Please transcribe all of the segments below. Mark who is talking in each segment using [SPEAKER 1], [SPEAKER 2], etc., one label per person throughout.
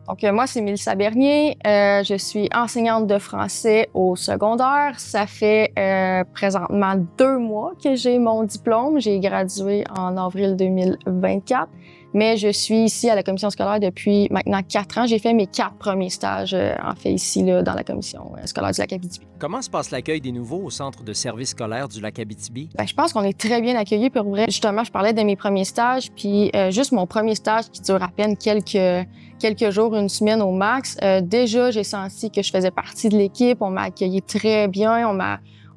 [SPEAKER 1] Donc, moi, c'est Mélissa Bernier. Je suis enseignante de français au secondaire. Ça fait présentement 2 mois que j'ai mon diplôme. J'ai gradué en avril 2024. Mais je suis ici à la commission scolaire depuis maintenant 4 ans. J'ai fait mes 4 premiers stages, en fait, ici, là, dans la commission scolaire du Lac-Abitibi.
[SPEAKER 2] Comment se passe l'accueil des nouveaux au centre de service scolaire du Lac-Abitibi?
[SPEAKER 1] Je pense qu'on est très bien accueillis. Pour vrai, justement, je parlais de mes premiers stages, puis juste mon premier stage qui dure à peine quelques jours, une semaine au max. Déjà, j'ai senti que je faisais partie de l'équipe. On m'a accueilli très bien.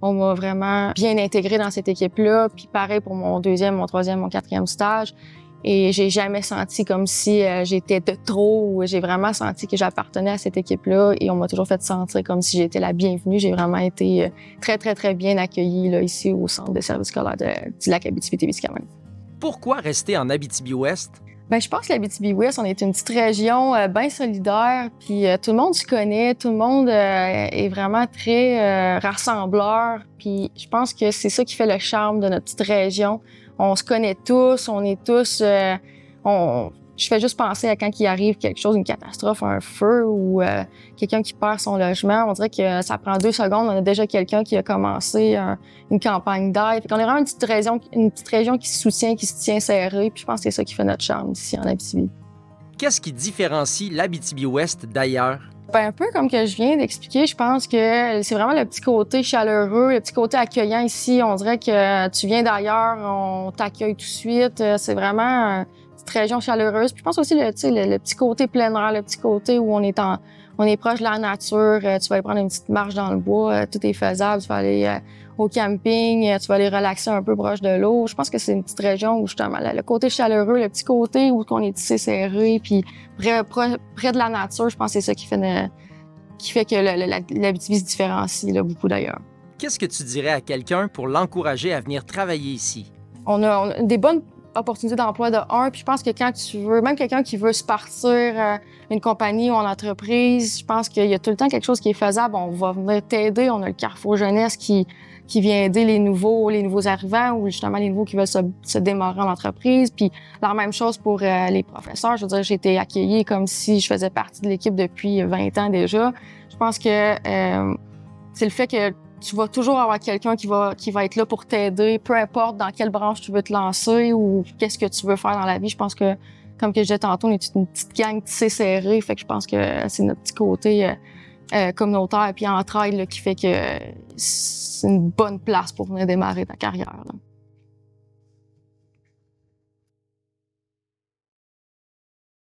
[SPEAKER 1] On m'a vraiment bien intégrée dans cette équipe-là. Puis pareil pour mon 2e, mon 3e, mon 4e stage. Et j'ai jamais senti comme si j'étais de trop. J'ai vraiment senti que j'appartenais à cette équipe-là et on m'a toujours fait sentir comme si j'étais la bienvenue. J'ai vraiment été très, très, très bien accueillie là, ici au centre de service scolaire du Lac-Abitibi-Témiscamingue.
[SPEAKER 2] Pourquoi rester en Abitibi-Ouest?
[SPEAKER 1] Je pense que l'Abitibi-Ouest, on est une petite région bien solidaire, puis tout le monde se connaît, tout le monde est vraiment très rassembleur, puis je pense que c'est ça qui fait le charme de notre petite région. On se connaît tous, on est tous... Je fais juste penser à quand il arrive quelque chose, une catastrophe, un feu ou quelqu'un qui perd son logement. On dirait que ça prend 2 secondes. On a déjà quelqu'un qui a commencé une campagne d'aide. On est vraiment une petite région qui se soutient, qui se tient serrée. Puis je pense que c'est ça qui fait notre charme ici en Abitibi.
[SPEAKER 2] Qu'est-ce qui différencie l'Abitibi-Ouest d'ailleurs?
[SPEAKER 1] Un peu comme que je viens d'expliquer, je pense que c'est vraiment le petit côté chaleureux, le petit côté accueillant ici. On dirait que tu viens d'ailleurs, on t'accueille tout de suite. C'est vraiment une petite région chaleureuse. Puis je pense aussi le petit côté plein air, le petit côté où on est proche de la nature. Tu vas aller prendre une petite marche dans le bois, tout est faisable. Tu vas aller au camping, tu vas aller relaxer un peu proche de l'eau. Je pense que c'est une petite région où justement le côté chaleureux, le petit côté où on est tissé serré, puis près de la nature, je pense que c'est ça qui fait que l'Abitibi se différencie là, beaucoup d'ailleurs.
[SPEAKER 2] Qu'est-ce que tu dirais à quelqu'un pour l'encourager à venir travailler ici?
[SPEAKER 1] On a des bonnes opportunités d'emploi de un, puis je pense que quand tu veux, même quelqu'un qui veut se partir une compagnie ou une entreprise, je pense qu'il y a tout le temps quelque chose qui est faisable. On va venir t'aider. On a le Carrefour Jeunesse qui vient aider les nouveaux arrivants ou justement les nouveaux qui veulent se démarrer en entreprise. Puis la même chose pour les professeurs. Je veux dire, j'ai été accueillie comme si je faisais partie de l'équipe depuis 20 ans déjà. Je pense que c'est le fait que tu vas toujours avoir quelqu'un qui va être là pour t'aider, peu importe dans quelle branche tu veux te lancer ou qu'est-ce que tu veux faire dans la vie. Je pense que, comme que je disais tantôt, on est une petite gang tissée serrée. Fait que je pense que c'est notre petit côté communautaire et puis entraide là, qui fait que c'est une bonne place pour venir démarrer ta carrière, là.